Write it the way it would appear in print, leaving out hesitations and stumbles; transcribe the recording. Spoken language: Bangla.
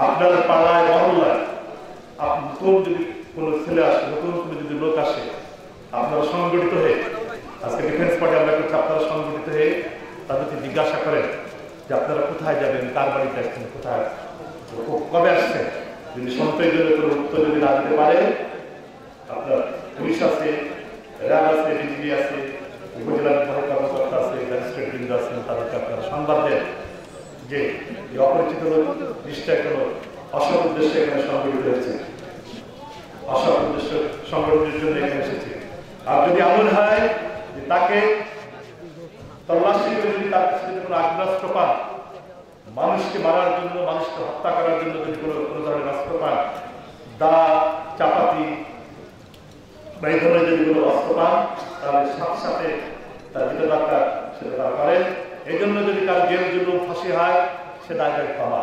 আপনার পাড়ায় মহল্লায় নতুন যদি কোনো ছেলে আসে, নতুন কোনো যদি লোক আসে, আপনারা সংগঠিত হয়ে আজকে ডিফেন্স পার্টি আমরা করছি, আপনারা সংগঠিত হয়ে তাদেরকে জিজ্ঞাসা করেন যে আপনারা কোথায় যাবেন, কার বাড়িতে আসছেন, কোথায় কবে আসছেন। যদি সন্তোষজনক কোনো উত্তর যদি না দিতে পারে, আপনার পুলিশ আছে, র্যাব আছে, বিজিবি আছে, উপজেলা নির্বাহী কর্মকর্তা আছে, ম্যাজিস্ট্রেট বৃন্দ আছেন, তাদেরকে আপনারা সংবাদ দেন যে অপরিচিত লোক নিশ্চয় কোনো অসৎ উদ্দেশ্যে এখানে সংগঠিত হয়েছে, অসৎ উদ্দেশ্য সংগঠনের জন্য এখানে এসেছে। আর যদি এমন হয় যে তাকে তল্লাশি করে যদি তার কাছে কোনো আগ্রাস্ত্র পান, মানুষকে মারার জন্য, মানুষকে হত্যা করার জন্য যদি কোনো ধরনের অস্ত্র পান, দা, চাপাতি বা এই ধরনের যদি কোনো অস্ত্র পান, তাহলে সাথে সাথে তার যেটা দরকার সেটা তারা করেন। এই জন্য যদি তার জেল জুলুম ফাঁসি হয়, সেটা আগে পাওয়া